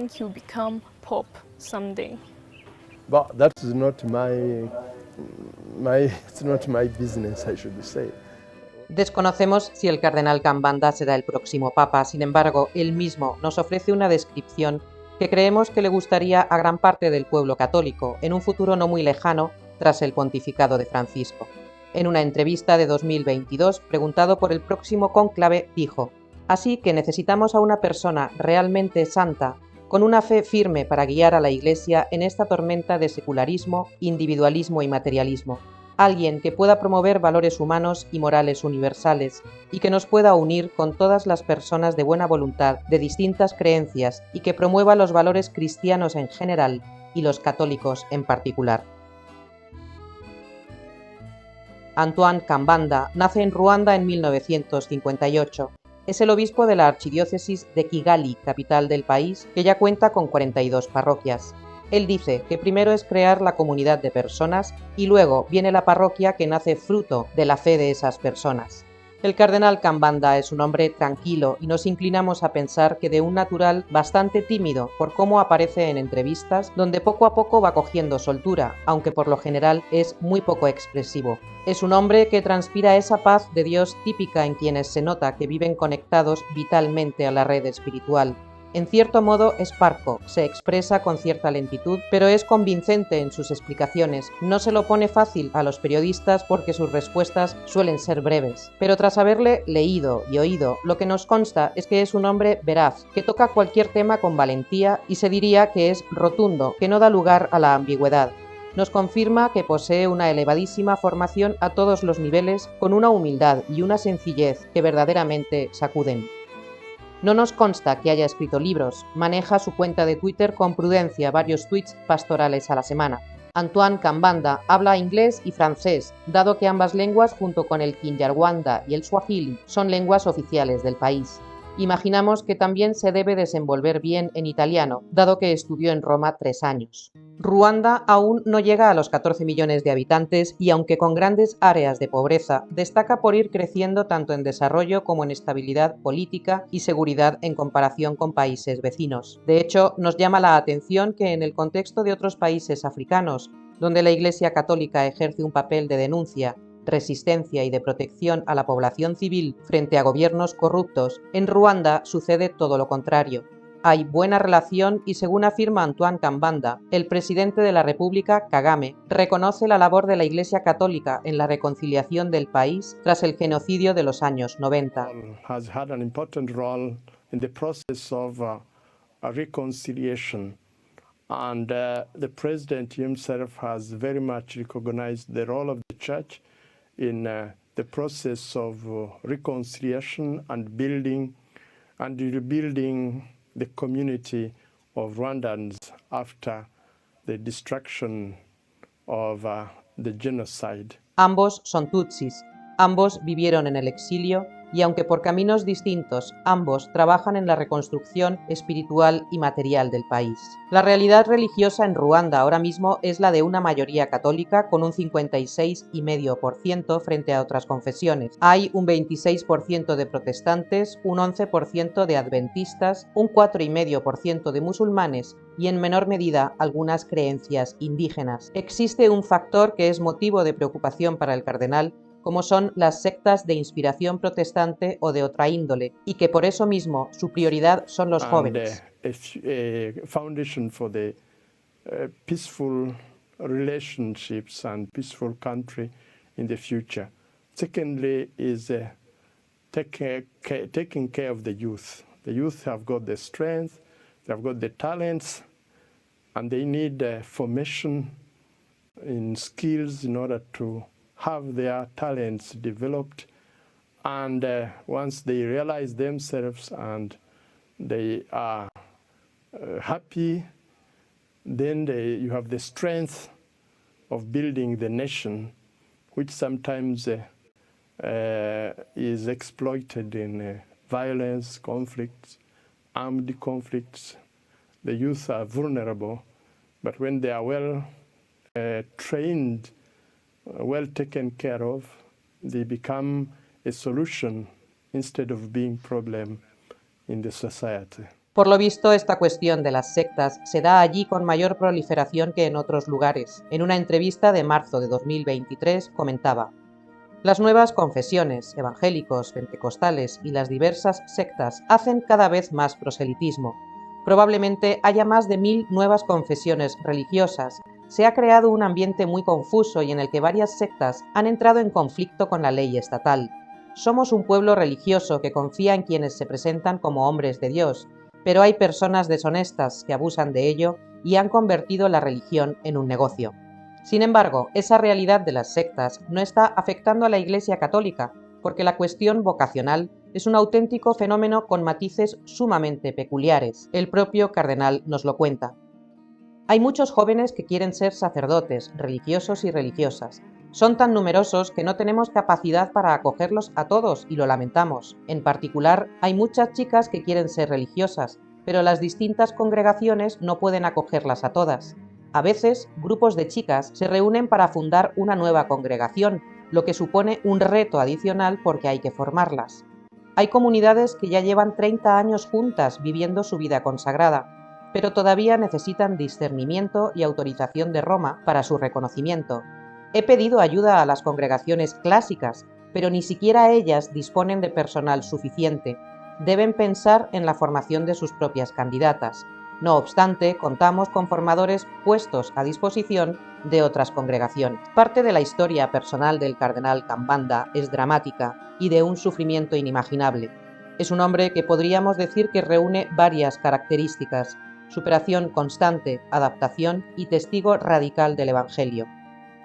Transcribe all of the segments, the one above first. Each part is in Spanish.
think you become Pope someday? But that is not it's not my business, I should say. Desconocemos si el cardenal Kambanda será el próximo papa, sin embargo, él mismo nos ofrece una descripción que creemos que le gustaría a gran parte del pueblo católico en un futuro no muy lejano tras el pontificado de Francisco. En una entrevista de 2022, preguntado por el próximo cónclave, dijo: «Así que necesitamos a una persona realmente santa, con una fe firme para guiar a la Iglesia en esta tormenta de secularismo, individualismo y materialismo. Alguien que pueda promover valores humanos y morales universales y que nos pueda unir con todas las personas de buena voluntad de distintas creencias y que promueva los valores cristianos en general y los católicos en particular». Antoine Kambanda nace en Ruanda en 1958. Es el obispo de la archidiócesis de Kigali, capital del país, que ya cuenta con 42 parroquias. Él dice que primero es crear la comunidad de personas y luego viene la parroquia que nace fruto de la fe de esas personas. El cardenal Kambanda es un hombre tranquilo y nos inclinamos a pensar que de un natural bastante tímido por cómo aparece en entrevistas, donde poco a poco va cogiendo soltura, aunque por lo general es muy poco expresivo. Es un hombre que transpira esa paz de Dios típica en quienes se nota que viven conectados vitalmente a la red espiritual. En cierto modo es parco, se expresa con cierta lentitud, pero es convincente en sus explicaciones. No se lo pone fácil a los periodistas porque sus respuestas suelen ser breves. Pero tras haberle leído y oído, lo que nos consta es que es un hombre veraz, que toca cualquier tema con valentía y se diría que es rotundo, que no da lugar a la ambigüedad. Nos confirma que posee una elevadísima formación a todos los niveles, con una humildad y una sencillez que verdaderamente sacuden. No nos consta que haya escrito libros, maneja su cuenta de Twitter con prudencia varios tweets pastorales a la semana. Antoine Kambanda habla inglés y francés, dado que ambas lenguas, junto con el Kinyarwanda y el Swahili, son lenguas oficiales del país. Imaginamos que también se debe desenvolver bien en italiano, dado que estudió en Roma 3 años. Ruanda aún no llega a los 14 millones de habitantes y, aunque con grandes áreas de pobreza, destaca por ir creciendo tanto en desarrollo como en estabilidad política y seguridad en comparación con países vecinos. De hecho, nos llama la atención que en el contexto de otros países africanos, donde la Iglesia Católica ejerce un papel de denuncia, resistencia y de protección a la población civil frente a gobiernos corruptos, en Ruanda sucede todo lo contrario. Hay buena relación y, según afirma Antoine Kambanda, el presidente de la República, Kagame, reconoce la labor de la Iglesia Católica en la reconciliación del país tras el genocidio de los años 90. Has had an important role in the process of reconciliation, and the president himself has very much recognized the role of the church in the process of reconciliation and building and rebuilding the community of Rwandans after the destruction of the genocide. Ambos son tutsis, ambos vivieron en el exilio y, aunque por caminos distintos, ambos trabajan en la reconstrucción espiritual y material del país. La realidad religiosa en Ruanda ahora mismo es la de una mayoría católica con un 56,5% frente a otras confesiones. Hay un 26% de protestantes, un 11% de adventistas, un 4,5% de musulmanes y, en menor medida, algunas creencias indígenas. Existe un factor que es motivo de preocupación para el cardenal, como son las sectas de inspiración protestante o de otra índole, y que por eso mismo su prioridad son los jóvenes. Foundation for the peaceful relationships and peaceful country in the future. Secondly is taking care of the youth. The youth have got the strength, they have got the talents, and they need formation in skills in order to have their talents developed, and once they realize themselves and they are happy, then you have the strength of building the nation, which sometimes is exploited in violence, conflicts, armed conflicts. The youth are vulnerable, but when they are well trained, well taken care of, they become a solution instead of being problem in the society. Por lo visto, esta cuestión de las sectas se da allí con mayor proliferación que en otros lugares. En una entrevista de marzo de 2023 comentaba: las nuevas confesiones, evangélicos, pentecostales y las diversas sectas hacen cada vez más proselitismo. Probablemente haya más de 1000 nuevas confesiones religiosas. Se ha creado un ambiente muy confuso y en el que varias sectas han entrado en conflicto con la ley estatal. Somos un pueblo religioso que confía en quienes se presentan como hombres de Dios, pero hay personas deshonestas que abusan de ello y han convertido la religión en un negocio. Sin embargo, esa realidad de las sectas no está afectando a la Iglesia católica, porque la cuestión vocacional es un auténtico fenómeno con matices sumamente peculiares. El propio cardenal nos lo cuenta. Hay muchos jóvenes que quieren ser sacerdotes, religiosos y religiosas. Son tan numerosos que no tenemos capacidad para acogerlos a todos y lo lamentamos. En particular, hay muchas chicas que quieren ser religiosas, pero las distintas congregaciones no pueden acogerlas a todas. A veces, grupos de chicas se reúnen para fundar una nueva congregación, lo que supone un reto adicional porque hay que formarlas. Hay comunidades que ya llevan 30 años juntas viviendo su vida consagrada, pero todavía necesitan discernimiento y autorización de Roma para su reconocimiento. He pedido ayuda a las congregaciones clásicas, pero ni siquiera ellas disponen de personal suficiente. Deben pensar en la formación de sus propias candidatas. No obstante, contamos con formadores puestos a disposición de otras congregaciones. Parte de la historia personal del cardenal Kambanda es dramática y de un sufrimiento inimaginable. Es un hombre que podríamos decir que reúne varias características: superación constante, adaptación y testigo radical del Evangelio.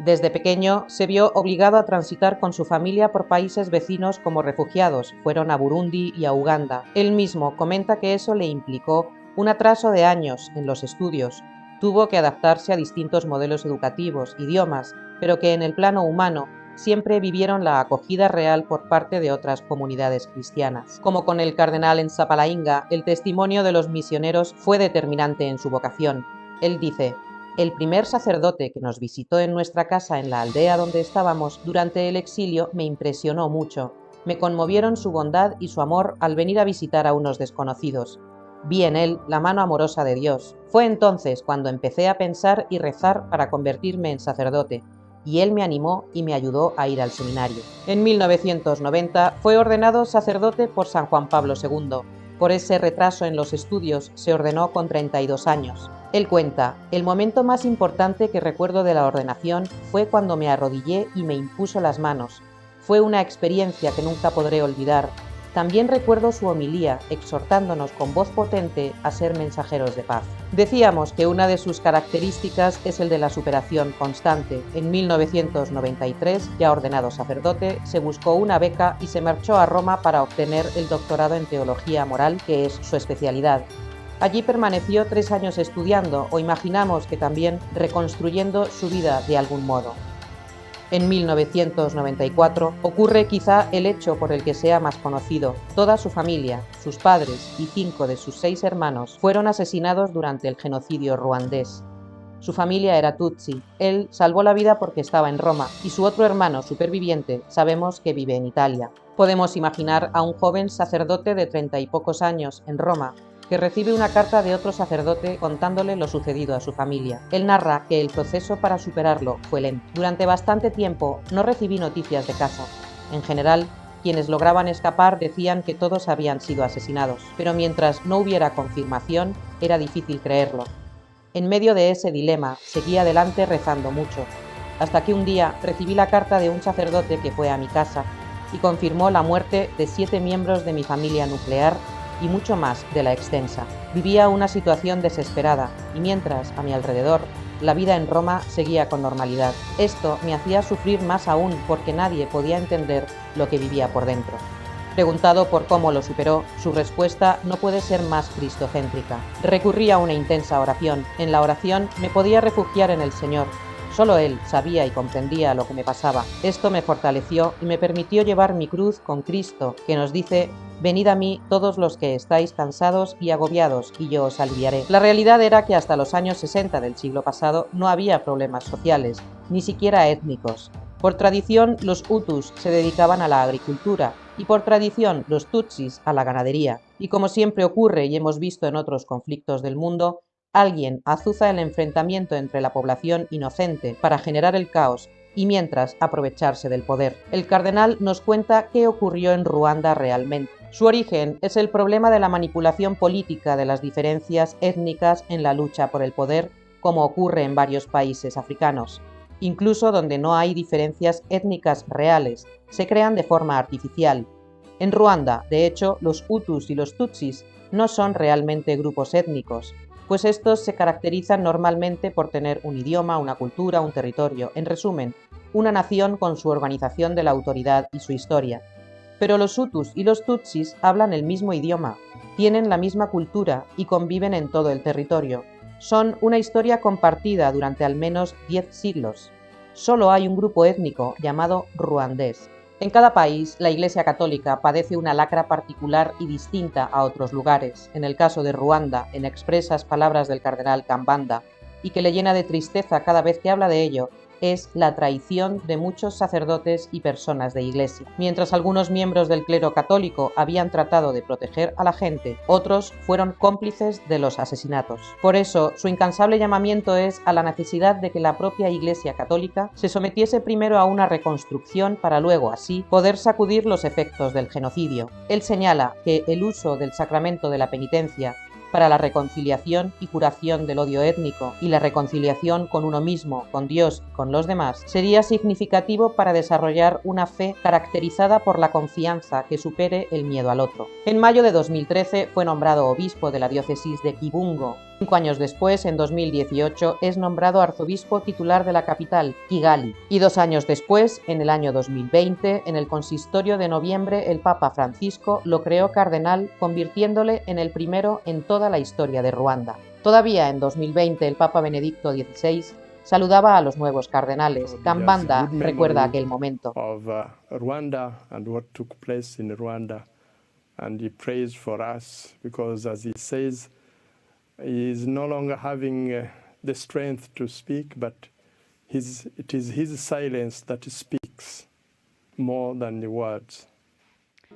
Desde pequeño se vio obligado a transitar con su familia por países vecinos como refugiados. Fueron a Burundi y a Uganda. Él mismo comenta que eso le implicó un atraso de años en los estudios. Tuvo que adaptarse a distintos modelos educativos, idiomas, pero que en el plano humano siempre vivieron la acogida real por parte de otras comunidades cristianas. Como con el cardenal en Zapalainga, el testimonio de los misioneros fue determinante en su vocación. Él dice: el primer sacerdote que nos visitó en nuestra casa en la aldea donde estábamos durante el exilio me impresionó mucho. Me conmovieron su bondad y su amor al venir a visitar a unos desconocidos. Vi en él la mano amorosa de Dios. Fue entonces cuando empecé a pensar y rezar para convertirme en sacerdote, y él me animó y me ayudó a ir al seminario. En 1990 fue ordenado sacerdote por San Juan Pablo II. Por ese retraso en los estudios se ordenó con 32 años. Él cuenta: el momento más importante que recuerdo de la ordenación fue cuando me arrodillé y me impuso las manos. Fue una experiencia que nunca podré olvidar. También recuerdo su homilía, exhortándonos con voz potente a ser mensajeros de paz. Decíamos que una de sus características es el de la superación constante. En 1993, ya ordenado sacerdote, se buscó una beca y se marchó a Roma para obtener el doctorado en teología moral, que es su especialidad. Allí permaneció 3 años estudiando, o imaginamos que también reconstruyendo su vida de algún modo. En 1994 ocurre quizá el hecho por el que sea más conocido. Toda su familia, sus padres y 5 de sus 6 hermanos fueron asesinados durante el genocidio ruandés. Su familia era tutsi. Él salvó la vida porque estaba en Roma y su otro hermano superviviente sabemos que vive en Italia. Podemos imaginar a un joven sacerdote de 30 y pocos años en Roma que recibe una carta de otro sacerdote contándole lo sucedido a su familia. Él narra que el proceso para superarlo fue lento. Durante bastante tiempo no recibí noticias de casa. En general, quienes lograban escapar decían que todos habían sido asesinados, pero mientras no hubiera confirmación, era difícil creerlo. En medio de ese dilema, seguí adelante rezando mucho, hasta que un día recibí la carta de un sacerdote que fue a mi casa y confirmó la muerte de 7 miembros de mi familia nuclear y mucho más de la extensa. Vivía una situación desesperada y mientras, a mi alrededor, la vida en Roma seguía con normalidad. Esto me hacía sufrir más aún porque nadie podía entender lo que vivía por dentro. Preguntado por cómo lo superó, su respuesta no puede ser más cristocéntrica. Recurrí a una intensa oración. En la oración me podía refugiar en el Señor. Solo Él sabía y comprendía lo que me pasaba. Esto me fortaleció y me permitió llevar mi cruz con Cristo, que nos dice: venid a mí todos los que estáis cansados y agobiados, y yo os aliviaré. La realidad era que hasta los años 60 del siglo pasado no había problemas sociales, ni siquiera étnicos. Por tradición, los hutus se dedicaban a la agricultura y por tradición los tutsis a la ganadería. Y como siempre ocurre y hemos visto en otros conflictos del mundo, alguien azuza el enfrentamiento entre la población inocente para generar el caos y mientras aprovecharse del poder. El cardenal nos cuenta qué ocurrió en Ruanda realmente. Su origen es el problema de la manipulación política de las diferencias étnicas en la lucha por el poder, como ocurre en varios países africanos. Incluso donde no hay diferencias étnicas reales, se crean de forma artificial. En Ruanda, de hecho, los Hutus y los Tutsis no son realmente grupos étnicos, pues estos se caracterizan normalmente por tener un idioma, una cultura, un territorio, en resumen, una nación con su organización de la autoridad y su historia. Pero los Hutus y los Tutsis hablan el mismo idioma, tienen la misma cultura y conviven en todo el territorio. Son una historia compartida durante al menos 10 siglos. Solo hay un grupo étnico llamado ruandés. En cada país, la Iglesia Católica padece una lacra particular y distinta a otros lugares. En el caso de Ruanda, en expresas palabras del cardenal Kambanda, y que le llena de tristeza cada vez que habla de ello, es la traición de muchos sacerdotes y personas de iglesia. Mientras algunos miembros del clero católico habían tratado de proteger a la gente, otros fueron cómplices de los asesinatos. Por eso, su incansable llamamiento es a la necesidad de que la propia Iglesia Católica se sometiese primero a una reconstrucción para luego, así, poder sacudir los efectos del genocidio. Él señala que el uso del sacramento de la penitencia para la reconciliación y curación del odio étnico y la reconciliación con uno mismo, con Dios y con los demás, sería significativo para desarrollar una fe caracterizada por la confianza que supere el miedo al otro. En mayo de 2013 fue nombrado obispo de la diócesis de Kibungo. 5 años después, en 2018, es nombrado arzobispo titular de la capital, Kigali. Y 2 años después, en el año 2020, en el consistorio de noviembre, el Papa Francisco lo creó cardenal, convirtiéndole en el primero en toda la historia de Ruanda. Todavía en 2020, el Papa Benedicto XVI saludaba a los nuevos cardenales. Kambanda recuerda aquel momento. Rwanda and what took place in Rwanda, and he prays for us because, as he says, he is no longer having the strength to speak, but it is his silence that speaks more than the words.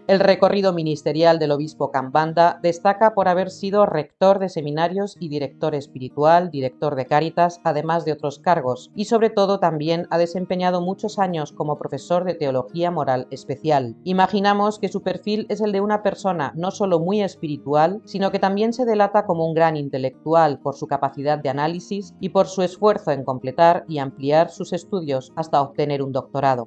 El recorrido ministerial del obispo Kambanda destaca por haber sido rector de seminarios y director espiritual, director de Cáritas, además de otros cargos, y sobre todo también ha desempeñado muchos años como profesor de teología moral especial. Imaginamos que su perfil es el de una persona no solo muy espiritual, sino que también se delata como un gran intelectual por su capacidad de análisis y por su esfuerzo en completar y ampliar sus estudios hasta obtener un doctorado.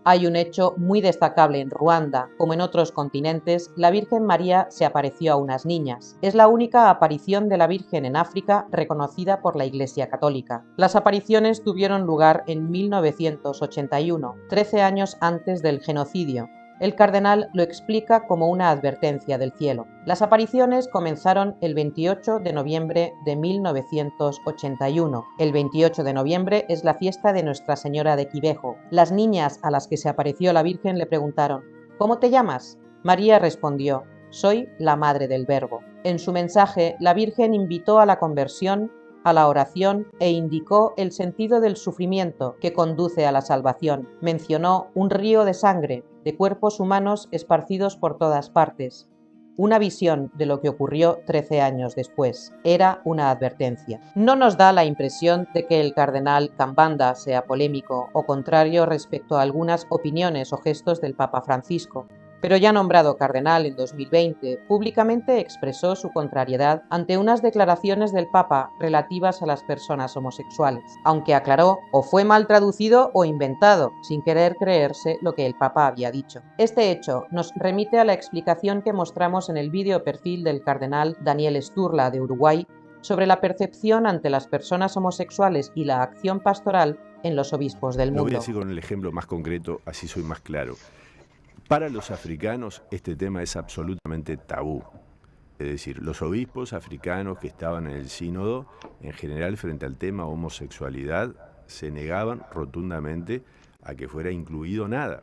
Hay un hecho muy destacable en Ruanda. Como en otros continentes, la Virgen María se apareció a unas niñas. Es la única aparición de la Virgen en África reconocida por la Iglesia Católica. Las apariciones tuvieron lugar en 1981, 13 años antes del genocidio. El cardenal lo explica como una advertencia del cielo. Las apariciones comenzaron el 28 de noviembre de 1981. El 28 de noviembre es la fiesta de Nuestra Señora de Kibeho. Las niñas a las que se apareció la Virgen le preguntaron: ¿cómo te llamas? María respondió: soy la Madre del Verbo. En su mensaje, la Virgen invitó a la conversión, a la oración e indicó el sentido del sufrimiento que conduce a la salvación. Mencionó un río de sangre, de cuerpos humanos esparcidos por todas partes. Una visión de lo que ocurrió 13 años después. Era una advertencia. No nos da la impresión de que el cardenal Kambanda sea polémico o contrario respecto a algunas opiniones o gestos del Papa Francisco. Pero ya nombrado cardenal en 2020, públicamente expresó su contrariedad ante unas declaraciones del Papa relativas a las personas homosexuales, aunque aclaró o fue mal traducido o inventado, sin querer creerse lo que el Papa había dicho. Este hecho nos remite a la explicación que mostramos en el vídeo perfil del cardenal Daniel Sturla de Uruguay sobre la percepción ante las personas homosexuales y la acción pastoral en los obispos del mundo. Lo voy a decir con el ejemplo más concreto, así soy más claro. Para los africanos este tema es absolutamente tabú. Es decir, los obispos africanos que estaban en el sínodo, en general frente al tema homosexualidad, se negaban rotundamente a que fuera incluido nada.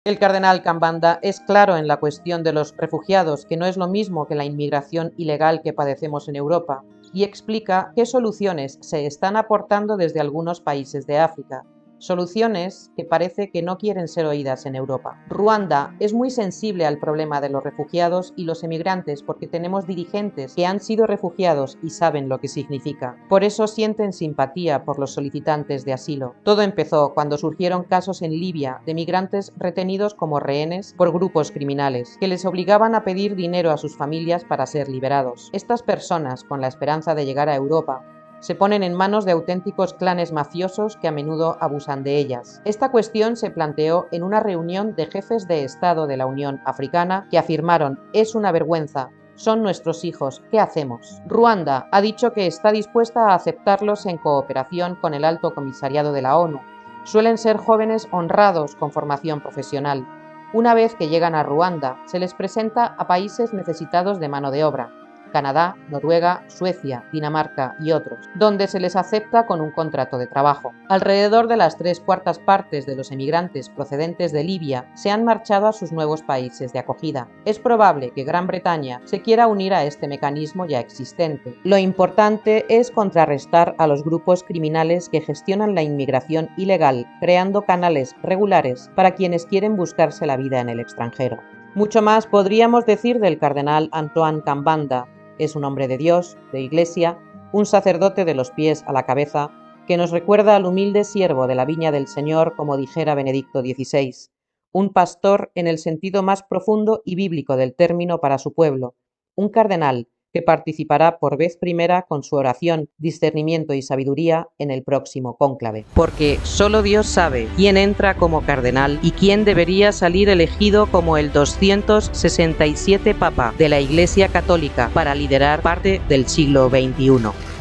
El cardenal Kambanda es claro en la cuestión de los refugiados, que no es lo mismo que la inmigración ilegal que padecemos en Europa, y explica qué soluciones se están aportando desde algunos países de África, soluciones que parece que no quieren ser oídas en Europa. Ruanda es muy sensible al problema de los refugiados y los emigrantes porque tenemos dirigentes que han sido refugiados y saben lo que significa. Por eso sienten simpatía por los solicitantes de asilo. Todo empezó cuando surgieron casos en Libia de migrantes retenidos como rehenes por grupos criminales, que les obligaban a pedir dinero a sus familias para ser liberados. Estas personas, con la esperanza de llegar a Europa, se ponen en manos de auténticos clanes mafiosos que a menudo abusan de ellas. Esta cuestión se planteó en una reunión de jefes de Estado de la Unión Africana que afirmaron: es una vergüenza, son nuestros hijos, ¿qué hacemos? Ruanda ha dicho que está dispuesta a aceptarlos en cooperación con el Alto Comisariado de la ONU. Suelen ser jóvenes honrados con formación profesional. Una vez que llegan a Ruanda, se les presenta a países necesitados de mano de obra: Canadá, Noruega, Suecia, Dinamarca y otros, donde se les acepta con un contrato de trabajo. Alrededor de las 3/4 partes de los emigrantes procedentes de Libia se han marchado a sus nuevos países de acogida. Es probable que Gran Bretaña se quiera unir a este mecanismo ya existente. Lo importante es contrarrestar a los grupos criminales que gestionan la inmigración ilegal, creando canales regulares para quienes quieren buscarse la vida en el extranjero. Mucho más podríamos decir del cardenal Antoine Kambanda. Es un hombre de Dios, de Iglesia, un sacerdote de los pies a la cabeza, que nos recuerda al humilde siervo de la viña del Señor, como dijera Benedicto XVI, un pastor en el sentido más profundo y bíblico del término para su pueblo, un cardenal que participará por vez primera con su oración, discernimiento y sabiduría en el próximo cónclave. Porque solo Dios sabe quién entra como cardenal y quién debería salir elegido como el 267 Papa de la Iglesia Católica para liderar parte del siglo XXI.